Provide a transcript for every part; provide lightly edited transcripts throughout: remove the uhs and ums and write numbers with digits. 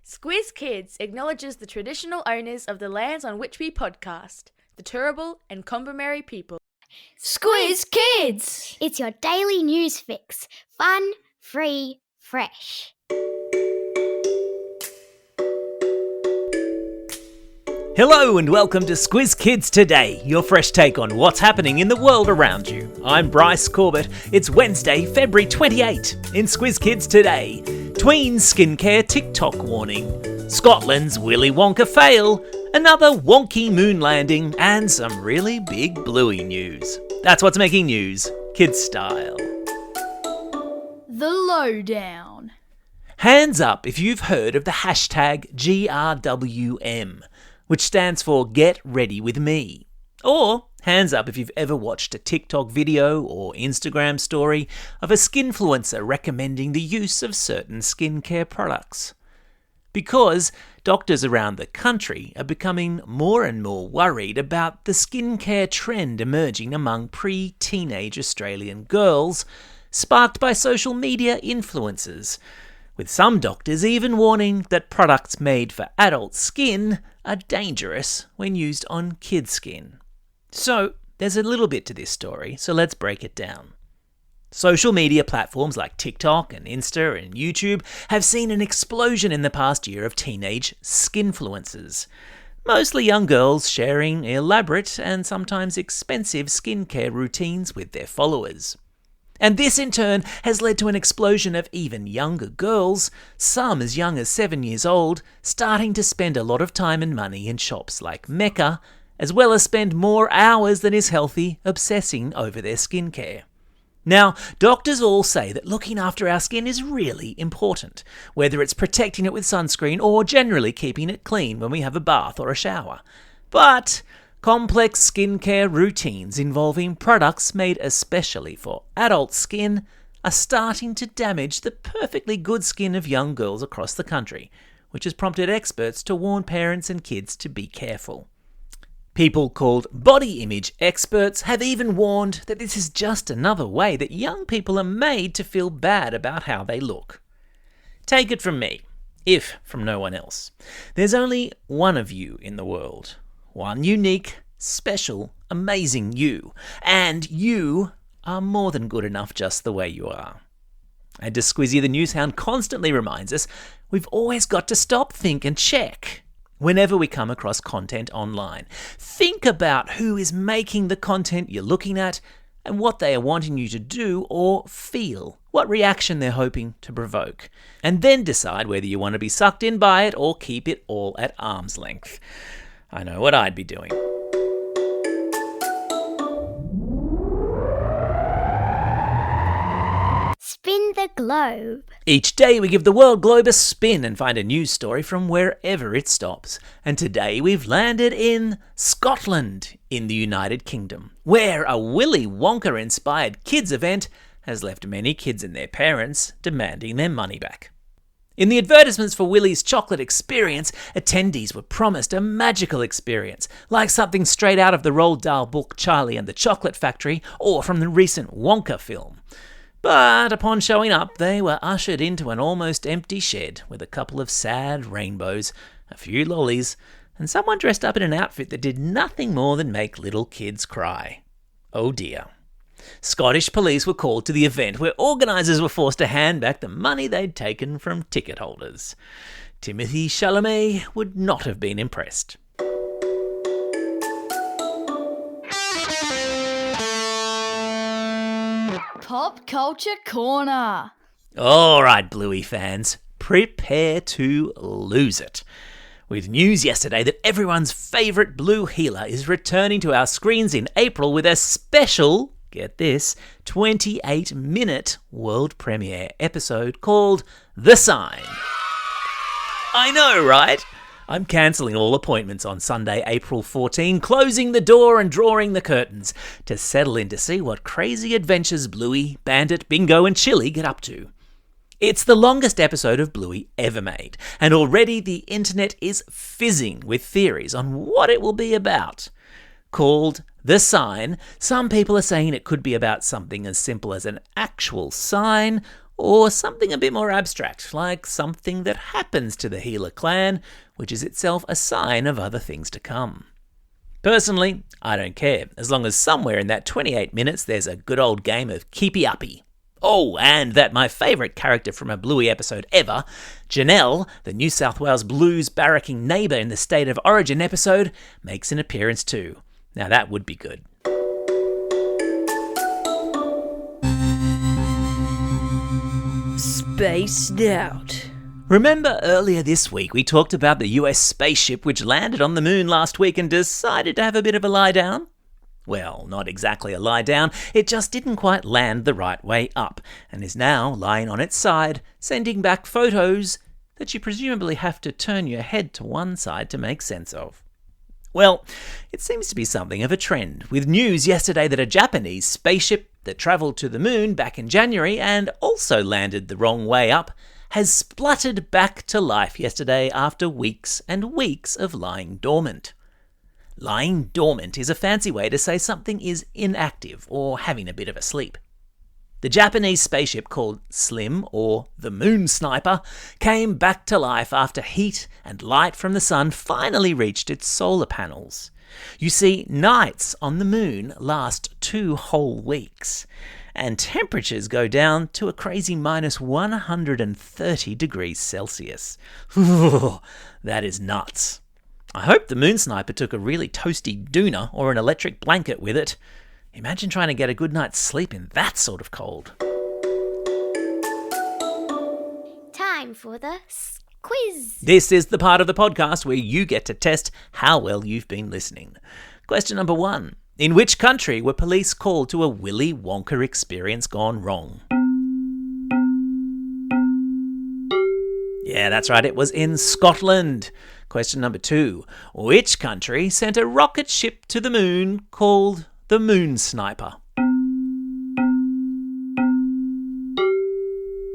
Squiz Kids acknowledges the traditional owners of the lands on which we podcast, the Turrbal and Kombumerri people. Squiz Kids! It's your daily news fix. Fun, free, fresh. Hello and welcome to Squiz Kids Today, your fresh take on what's happening in the world around you. I'm Bryce Corbett. It's Wednesday, February 28. In Squiz Kids Today, Tween skincare TikTok warning, Scotland's Willy Wonka fail, another wonky moon landing, and some really big Bluey news. That's what's making news, kids style. The Lowdown. Hands up if you've heard of the hashtag GRWM, which stands for Get Ready With Me. Or hands up if you've ever watched a TikTok video or Instagram story of a skinfluencer recommending the use of certain skincare products. Because doctors around the country are becoming more and more worried about the skincare trend emerging among pre-teenage Australian girls, sparked by social media influencers, with some doctors even warning that products made for adult skin are dangerous when used on kids' skin. So, there's a little bit to this story, so let's break it down. Social media platforms like TikTok and Insta and YouTube have seen an explosion in the past year of teenage skinfluencers. Mostly young girls sharing elaborate and sometimes expensive skincare routines with their followers. And this in turn has led to an explosion of even younger girls, some as young as 7 years old, starting to spend a lot of time and money in shops like Mecca, as well as spend more hours than is healthy obsessing over their skincare. Now, doctors all say that looking after our skin is really important, whether it's protecting it with sunscreen or generally keeping it clean when we have a bath or a shower. But complex skincare routines involving products made especially for adult skin are starting to damage the perfectly good skin of young girls across the country, which has prompted experts to warn parents and kids to be careful. People called body image experts have even warned that this is just another way that young people are made to feel bad about how they look. Take it from me, if from no one else. There's only one of you in the world. One unique, special, amazing you. And you are more than good enough just the way you are. And as Squizzy the Newshound constantly reminds us, we've always got to stop, think and check whenever we come across content online. Think about who is making the content you're looking at and what they are wanting you to do or feel, what reaction they're hoping to provoke. And then decide whether you want to be sucked in by it or keep it all at arm's length. I know what I'd be doing. Spin the globe. Each day we give the world globe a spin and find a news story from wherever it stops. And today we've landed in Scotland, in the United Kingdom, where a Willy Wonka-inspired kids event has left many kids and their parents demanding their money back. In the advertisements for Willy's chocolate experience, attendees were promised a magical experience, like something straight out of the Roald Dahl book Charlie and the Chocolate Factory or from the recent Wonka film. But upon showing up, they were ushered into an almost empty shed with a couple of sad rainbows, a few lollies, and someone dressed up in an outfit that did nothing more than make little kids cry. Oh dear. Scottish police were called to the event where organisers were forced to hand back the money they'd taken from ticket holders. Timothy Chalamet would not have been impressed. Pop Culture Corner. All right, Bluey fans, prepare to lose it. With news yesterday that everyone's favourite blue healer is returning to our screens in April with a special, get this, 28-minute world premiere episode called The Sign. I know, right? I'm cancelling all appointments on Sunday, April 14, closing the door and drawing the curtains to settle in to see what crazy adventures Bluey, Bandit, Bingo and Chili get up to. It's the longest episode of Bluey ever made, and already the internet is fizzing with theories on what it will be about. Called The Sign, some people are saying it could be about something as simple as an actual sign, or something a bit more abstract, like something that happens to the Healer clan, which is itself a sign of other things to come. Personally, I don't care, as long as somewhere in that 28 minutes there's a good old game of keepy-uppy. Oh, and that my favourite character from a Bluey episode ever, Janelle, the New South Wales Blues barracking neighbour in the State of Origin episode, makes an appearance too. Now that would be good. Spaced out. Remember earlier this week we talked about the US spaceship which landed on the moon last week and decided to have a bit of a lie down? Well, not exactly a lie down, it just didn't quite land the right way up and is now lying on its side, sending back photos that you presumably have to turn your head to one side to make sense of. Well, it seems to be something of a trend, with news yesterday that a Japanese spaceship that travelled to the moon back in January and also landed the wrong way up has spluttered back to life yesterday after weeks and weeks of lying dormant. Lying dormant is a fancy way to say something is inactive or having a bit of a sleep. The Japanese spaceship called Slim, or the Moon Sniper, came back to life after heat and light from the sun finally reached its solar panels. You see, nights on the moon last 2 whole weeks, and temperatures go down to a crazy minus 130 degrees Celsius. That is nuts. I hope the Moon Sniper took a really toasty doona or an electric blanket with it. Imagine trying to get a good night's sleep in that sort of cold. Time for the quiz. This is the part of the podcast where you get to test how well you've been listening. Question number 1. In which country were police called to a Willy Wonka experience gone wrong? Yeah, that's right, it was in Scotland. Question number 2. Which country sent a rocket ship to the moon called the Moon Sniper?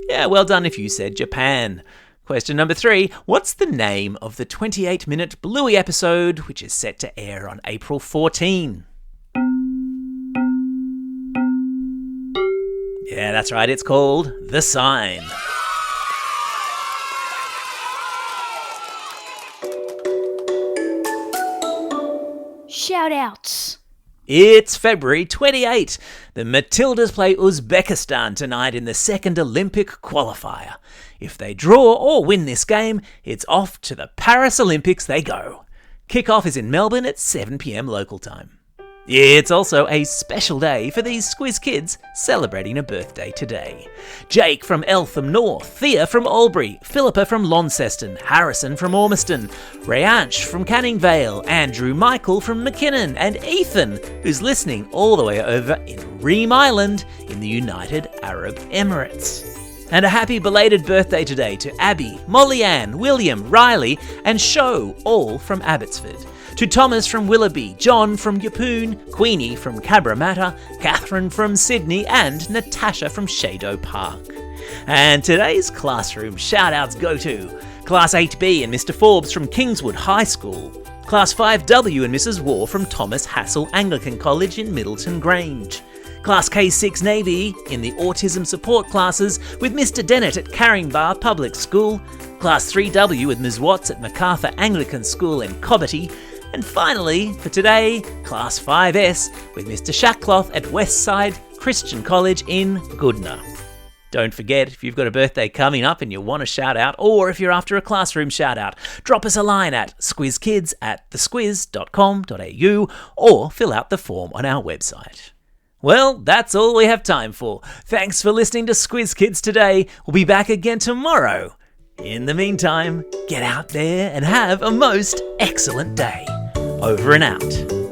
Yeah, well done if you said Japan. Question number 3. What's the name of the 28-minute Bluey episode which is set to air on April 14? Yeah, that's right, it's called The Sign. Shout-outs. It's February 28. The Matildas play Uzbekistan tonight in the second Olympic qualifier. If they draw or win this game, it's off to the Paris Olympics they go. Kick-off is in Melbourne at 7 p.m. local time. It's also a special day for these Squiz kids celebrating a birthday today. Jake from Eltham North, Thea from Albury, Philippa from Launceston, Harrison from Ormiston, Rayansh from Canning Vale, Andrew Michael from McKinnon, and Ethan, who's listening all the way over in Ream Island in the United Arab Emirates. And a happy belated birthday today to Abby, Molly Ann, William, Riley, and Sho, all from Abbotsford. To Thomas from Willoughby, John from Yeppoon, Queenie from Cabramatta, Catherine from Sydney, and Natasha from Shado Park. And today's classroom shout-outs go to Class 8B and Mr. Forbes from Kingswood High School, Class 5W and Mrs. Waugh from Thomas Hassel Anglican College in Middleton Grange, Class K6 Navy in the Autism Support classes with Mr. Dennett at Carringbar Public School, Class 3W with Ms. Watts at MacArthur Anglican School in Cobbetty, and finally, for today, Class 5S with Mr. Shackcloth at Westside Christian College in Goodna. Don't forget, if you've got a birthday coming up and you want a shout out, or if you're after a classroom shout out, drop us a line at squizkids@thesquiz.com.au or fill out the form on our website. Well, that's all we have time for. Thanks for listening to Squiz Kids today. We'll be back again tomorrow. In the meantime, get out there and have a most excellent day. Over and out.